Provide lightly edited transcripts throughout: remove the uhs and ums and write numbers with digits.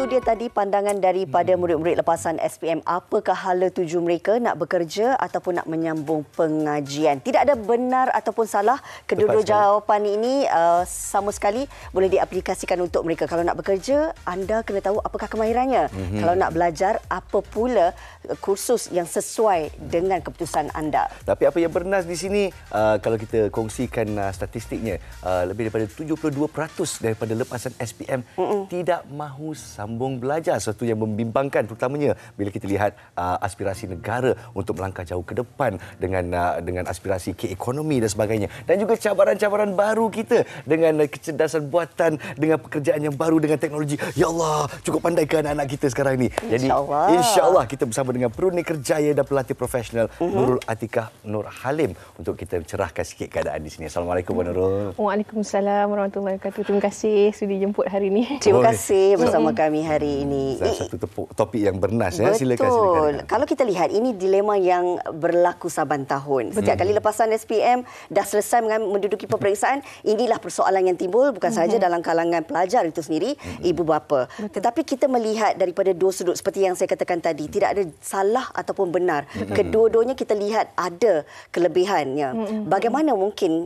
Itu dia tadi pandangan daripada murid-murid lepasan SPM. Apakah hala tuju mereka, nak bekerja ataupun nak menyambung pengajian? Tidak ada benar ataupun salah. Kedua-dua jawapan ini sama sekali boleh diaplikasikan untuk mereka. Kalau nak bekerja, anda kena tahu apakah kemahirannya. Kalau nak belajar, apa pula kursus yang sesuai dengan keputusan anda. Tapi apa yang bernas di sini, kalau kita kongsikan statistiknya, lebih daripada 72% daripada lepasan SPM tidak mahu sambung belajar. Sesuatu yang membimbangkan, terutamanya bila kita lihat aspirasi negara untuk melangkah jauh ke depan dengan aspirasi ke ekonomi dan sebagainya. Dan juga cabaran-cabaran baru kita dengan kecerdasan buatan, dengan pekerjaan yang baru, dengan teknologi. Ya Allah, cukup pandai ke anak-anak kita sekarang ini. Jadi insya-Allah kita bersama dengan Peruni Kerjaya dan pelatih profesional Nurul Atikah Nur Halim untuk kita cerahkan sikit keadaan di sini. Assalamualaikum Puan Nurul. Waalaikumsalam warahmatullahi wabarakatuh. Terima kasih sudah jemput hari ini. Terima kasih bersama kami hari ini. Satu topik yang bernas. Betul. Silakan. Kalau kita lihat, ini dilema yang berlaku saban tahun. Setiap kali lepasan SPM dah selesai menduduki peperiksaan, inilah persoalan yang timbul bukan sahaja dalam kalangan pelajar itu sendiri, ibu bapa. Tetapi kita melihat daripada dua sudut seperti yang saya katakan tadi, tidak ada salah ataupun benar. Kedua-duanya kita lihat ada kelebihannya. Bagaimana mungkin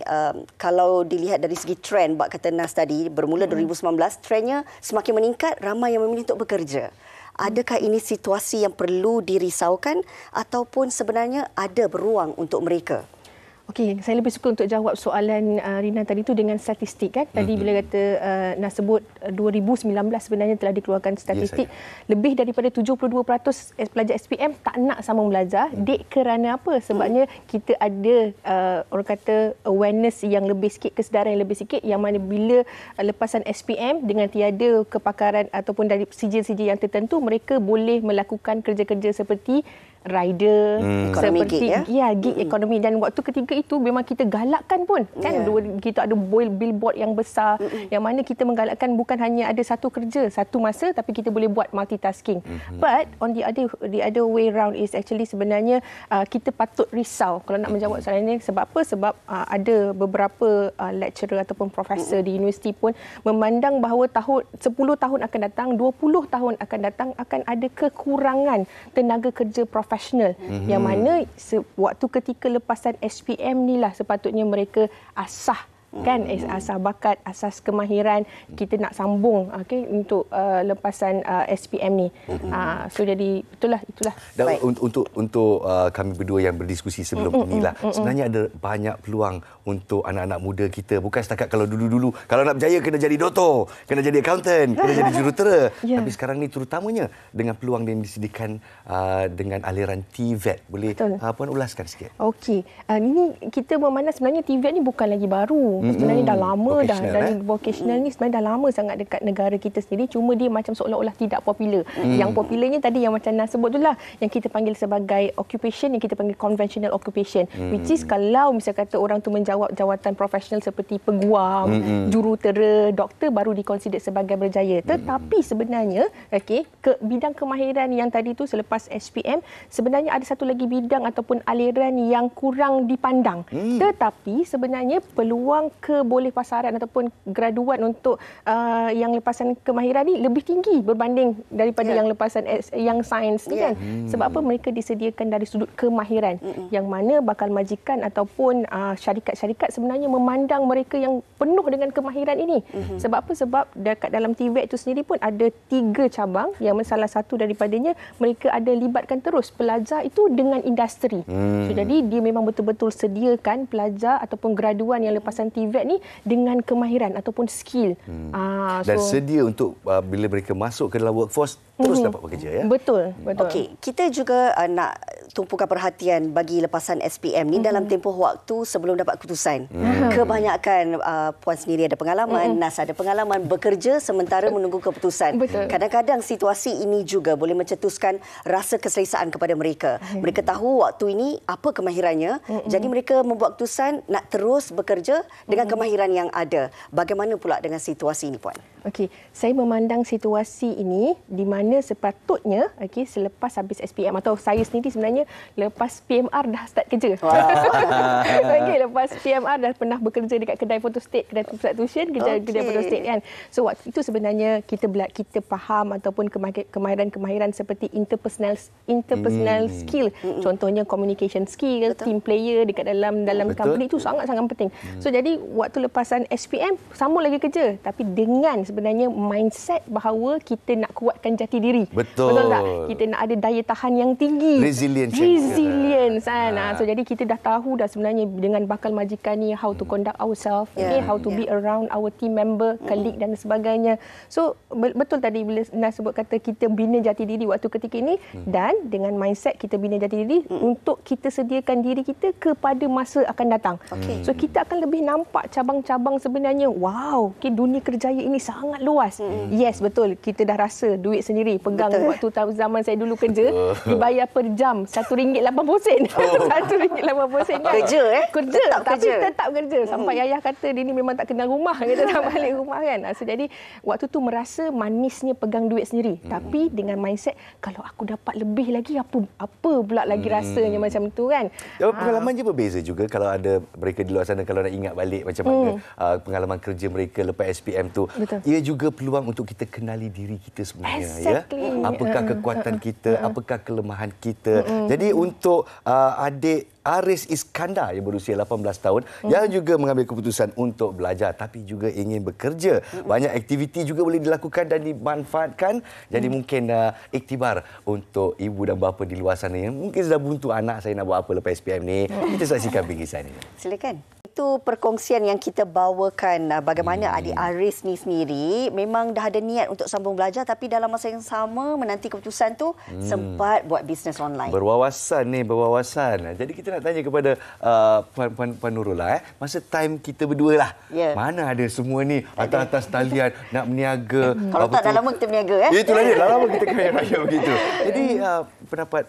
kalau dilihat dari segi trend, bak kata Nas tadi, bermula 2019, trendnya semakin meningkat, ramai yang memilih untuk bekerja. Adakah ini situasi yang perlu dirisaukan ataupun sebenarnya ada peluang untuk mereka? Okey, saya lebih suka untuk jawab soalan Rina tadi tu dengan statistik kan. Tadi bila kata nak sebut 2019 sebenarnya telah dikeluarkan statistik, lebih daripada 72% pelajar SPM tak nak sambung belajar. Dek kerana apa? Sebabnya kita ada orang kata awareness yang lebih sikit, kesedaran yang lebih sikit, yang mana bila lepasan SPM dengan tiada kepakaran ataupun dari sijil-sijil yang tertentu, mereka boleh melakukan kerja-kerja seperti rider, seperti gig ekonomi. Dan waktu ketiga itu memang kita galakkan pun kan, kita ada billboard yang besar yang mana kita menggalakkan bukan hanya ada satu kerja satu masa, tapi kita boleh buat multitasking. But on the other way round is actually sebenarnya kita patut risau kalau nak menjawab soalan ini. Sebab apa? Sebab ada beberapa lecturer ataupun profesor di universiti pun memandang bahawa 10 tahun akan datang, 20 tahun akan datang, akan ada kekurangan tenaga kerja profesional, yang mana waktu ketika lepasan SPM ni lah sepatutnya mereka asah kan, asas bakat, asas kemahiran kita nak sambung untuk lepasan SPM ni. So jadi itulah. Dan untuk kami berdua yang berdiskusi sebelum inilah, sebenarnya ada banyak peluang untuk anak-anak muda kita. Bukan setakat kalau dulu-dulu kalau nak berjaya kena jadi doktor, kena jadi accountant, kena jadi jurutera. Tapi sekarang ni terutamanya dengan peluang yang disediakan dengan aliran TVET. Boleh Puan ulaskan sikit? Okey. Ini kita memandang sebenarnya TVET ni bukan lagi baru. Sebenarnya dah lama dah. Dan vocational ni sebenarnya dah lama sangat dekat negara kita sendiri. Cuma dia macam seolah-olah tidak popular. Yang popularnya tadi yang macam Nas sebut tu lah, yang kita panggil sebagai occupation, yang kita panggil conventional occupation. Which is kalau misalnya kata orang tu menjawab jawatan profesional seperti peguam, jurutera, doktor, baru dikonsider sebagai berjaya. Tetapi sebenarnya bidang kemahiran yang tadi tu selepas SPM, sebenarnya ada satu lagi bidang ataupun aliran yang kurang dipandang. Tetapi sebenarnya peluang kebolehpasaran ataupun graduan untuk yang lepasan kemahiran ni lebih tinggi berbanding daripada yang lepasan yang sains ni kan. Sebab apa? Mereka disediakan dari sudut kemahiran, yang mana bakal majikan ataupun syarikat-syarikat sebenarnya memandang mereka yang penuh dengan kemahiran ini. Sebab apa? Sebab dekat dalam TVET itu sendiri pun ada 3 cabang, yang salah satu daripadanya mereka ada libatkan terus pelajar itu dengan industri. So, jadi dia memang betul-betul sediakan pelajar ataupun graduan yang lepasan TVET ni dengan kemahiran ataupun skill. Dan sedia untuk bila mereka masuk ke dalam workforce terus dapat bekerja, ya? Betul. Okey, kita juga nak tumpukan perhatian bagi lepasan SPM ni dalam tempoh waktu sebelum dapat keputusan. Kebanyakan Puan sendiri ada pengalaman, Nas ada pengalaman bekerja sementara menunggu keputusan. Kadang-kadang situasi ini juga boleh mencetuskan rasa keselesaan kepada mereka. Mereka tahu waktu ini apa kemahirannya, jadi mereka membuat keputusan nak terus bekerja dengan kemahiran yang ada. Bagaimana pula dengan situasi ini, Puan? Okey, saya memandang situasi ini di mana sepatutnya selepas habis SPM, atau saya sendiri sebenarnya lepas PMR dah start kerja. Okey, lepas PMR dah pernah bekerja dekat kedai photostat, kedai pusat tuition, kedai photostat kan. So waktu itu sebenarnya kita faham ataupun kemahiran-kemahiran seperti interpersonal skill. Contohnya communication skill, team player dekat dalam company itu sangat-sangat penting. So jadi waktu lepasan SPM sambung lagi kerja, tapi dengan sebenarnya mindset bahawa kita nak kuatkan jati diri. Betul tak? Kita nak ada daya tahan yang tinggi. Resilience kan. So jadi kita dah tahu dah sebenarnya dengan bakal majikan ni how to conduct ourselves, how to be around our team member, colleague dan sebagainya. So betul tadi bila Nas sebut kata kita bina jati diri waktu ketika ini, dan dengan mindset kita bina jati diri untuk kita sediakan diri kita kepada masa akan datang. So kita akan lebih nampak cabang-cabang sebenarnya. Wow, dunia kerjaya ini sangat luas. Yes, betul. Kita dah rasa duit sendiri pegang. Waktu zaman saya dulu kerja, dibayar per jam RM1.80. RM1.80 kan. Kerja. Tetap kerja. Sampai ayah kata dia ni memang tak kenal rumah. Kita tak balik rumah kan. So jadi waktu tu merasa manisnya pegang duit sendiri. Tapi dengan mindset, kalau aku dapat lebih lagi, apa pula lagi rasanya macam tu kan. Pengalaman je berbeza juga kalau ada mereka di luar sana, kalau nak ingat balik macam mana pengalaman kerja mereka lepas SPM tu. Betul. Ia juga peluang untuk kita kenali diri kita sebenarnya. Exactly. Apakah kekuatan kita, apakah kelemahan kita. Jadi untuk adik Aris Iskandar yang berusia 18 tahun yang juga mengambil keputusan untuk belajar tapi juga ingin bekerja. Banyak aktiviti juga boleh dilakukan dan dimanfaatkan. Jadi mungkin iktibar untuk ibu dan bapa di luar sana yang mungkin sudah buntu anak saya nak buat apa lepas SPM ni. Kita saksikan bingkisan ini. Silakan. Itu perkongsian yang kita bawakan bagaimana adik Aris ni sendiri memang dah ada niat untuk sambung belajar tapi dalam masa yang sama menanti keputusan tu sempat buat bisnes online. Berwawasan. Jadi kita nak tanya kepada Puan Nurul lah. Masa time kita berdua lah. Mana ada semua ni atas talian nak berniaga. Kalau tak dah lama kita berniaga. Itulah dia. Dah lama kita kaya raya begitu. Jadi pendapat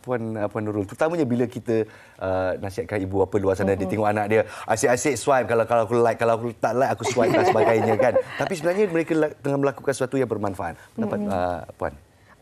Puan Nurul, terutamanya bila kita nasihatkan ibu bapa luar sana, dia tengok anak dia asyik-asyik swipe, kalau aku like, kalau aku tak like aku swipe dan sebagainya kan. Tapi sebenarnya mereka tengah melakukan sesuatu yang bermanfaat. Pendapat Puan?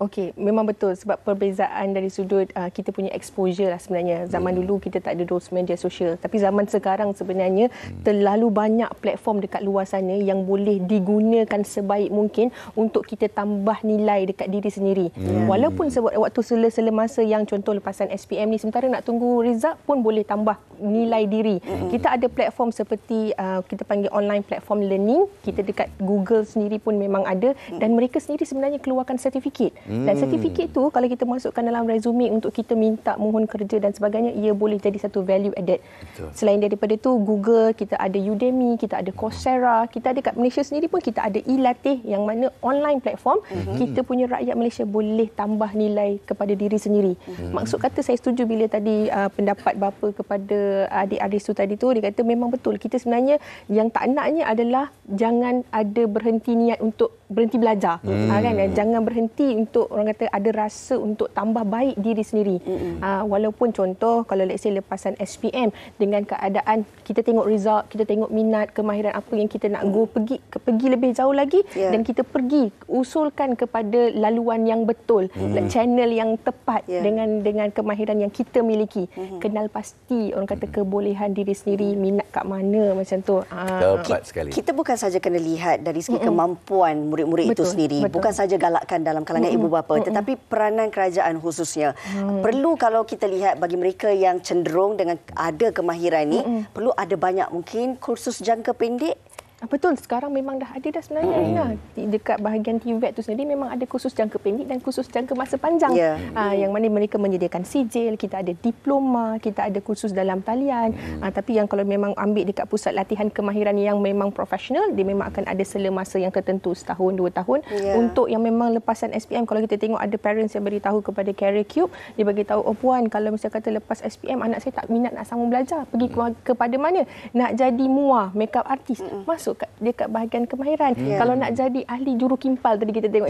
Okey, memang betul sebab perbezaan dari sudut kita punya exposure lah sebenarnya. Zaman dulu kita tak ada those media sosial, tapi zaman sekarang sebenarnya terlalu banyak platform dekat luar sana yang boleh digunakan sebaik mungkin untuk kita tambah nilai dekat diri sendiri. Walaupun waktu sela-sela masa yang contoh lepasan SPM ni sementara nak tunggu result pun boleh tambah nilai diri. Kita ada platform seperti kita panggil online platform learning. Kita dekat Google sendiri pun memang ada dan mereka sendiri sebenarnya keluarkan sertifikat. Dan sertifikat tu kalau kita masukkan dalam resume untuk kita minta mohon kerja dan sebagainya, ia boleh jadi satu value added. Betul. Selain daripada tu, Google, kita ada Udemy, kita ada Coursera, kita ada kat Malaysia sendiri pun kita ada e-latih yang mana online platform. Kita punya rakyat Malaysia boleh tambah nilai kepada diri sendiri. Maksud kata saya setuju bila tadi pendapat bapa kepada adik Aris tu tadi tu, dia kata memang betul. Kita sebenarnya yang tak naknya adalah jangan ada berhenti niat untuk berhenti belajar. Kan? Jangan berhenti untuk orang kata ada rasa untuk tambah baik diri sendiri. Walaupun contoh kalau let's say lepasan SPM dengan keadaan kita tengok result, kita tengok minat, kemahiran apa yang kita nak pergi lebih jauh lagi dan kita pergi usulkan kepada laluan yang betul, channel yang tepat dengan kemahiran yang kita miliki. Kenal pasti orang kata kebolehan diri sendiri, minat kat mana macam tu. Tepat sekali. Kita bukan saja kena lihat dari segi kemampuan murid-murid itu sendiri, bukan saja galakkan dalam kalangan ibu bapa, tetapi peranan kerajaan khususnya. Perlu kalau kita lihat bagi mereka yang cenderung dengan ada kemahiran ni, perlu ada banyak mungkin kursus jangka pendek. Betul, sekarang memang dah ada dah sebenarnya. Dekat bahagian TVET tu sendiri memang ada kursus jangka pendek dan kursus jangka masa panjang. Yang mana mereka menyediakan sijil, kita ada diploma, kita ada kursus dalam talian. Tapi yang kalau memang ambil dekat pusat latihan kemahiran yang memang profesional, dia memang akan ada sela masa yang tertentu, setahun, 2 tahun. Untuk yang memang lepasan SPM, kalau kita tengok ada parents yang beritahu kepada Career Cube, dia beritahu, oh puan, kalau misalnya kata lepas SPM anak saya tak minat nak sambung belajar, pergi kepada mana? Nak jadi MUA, makeup artist. Masuk masuk dekat bahagian kemahiran. Kalau nak jadi ahli juru kimpal tadi kita tengok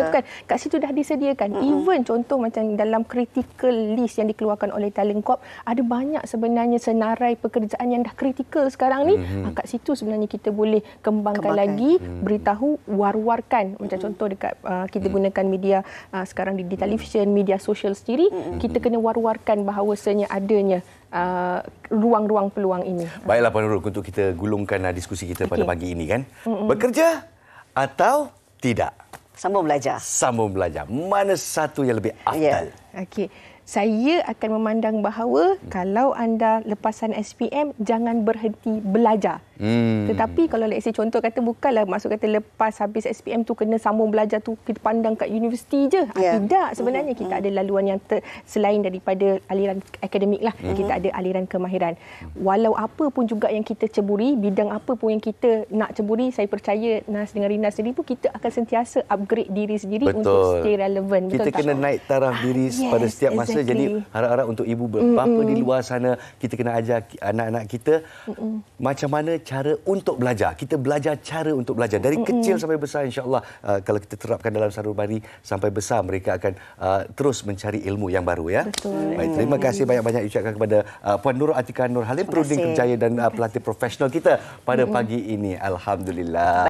kan, kat situ dah disediakan. Even contoh macam dalam critical list yang dikeluarkan oleh Talent Corp, ada banyak sebenarnya senarai pekerjaan yang dah kritikal sekarang ni. Kat situ sebenarnya kita boleh kembangkan lagi, beritahu, war-warkan. Macam contoh dekat kita gunakan media sekarang di televisyen, media sosial sendiri, kita kena war-warkan bahawasanya adanya ruang-ruang peluang ini. Baiklah Puan Nurul, untuk kita gulungkan diskusi kita pada pagi ini kan. Bekerja atau tidak? Sambung belajar. Sambung belajar. Mana satu yang lebih afdal? Okey. Saya akan memandang bahawa kalau anda lepasan SPM, jangan berhenti belajar. Tetapi kalau let's say contoh kata bukanlah maksud kata lepas habis SPM tu kena sambung belajar tu kita pandang kat universiti je. Tidak, sebenarnya kita ada laluan yang selain daripada aliran akademik lah. Kita ada aliran kemahiran. Walau apa pun juga yang kita ceburi, bidang apa pun yang kita nak ceburi, saya percaya Nas dengan Rina sendiri pun kita akan sentiasa upgrade diri sendiri untuk stay relevant. Kita kena naik taraf diri pada setiap masa. Jadi harap-harap untuk ibu bapa di luar sana, kita kena ajar anak-anak kita macam mana cara untuk belajar. Kita belajar cara untuk belajar. Dari kecil sampai besar, insya-Allah kalau kita terapkan dalam Sarubari sampai besar, mereka akan terus mencari ilmu yang baru ya. Betul. Baik, terima kasih banyak-banyak ucapkan kepada Puan Nurul Atikah Nur Halim, Perunding Kerjaya dan pelatih profesional kita pada pagi ini. Alhamdulillah.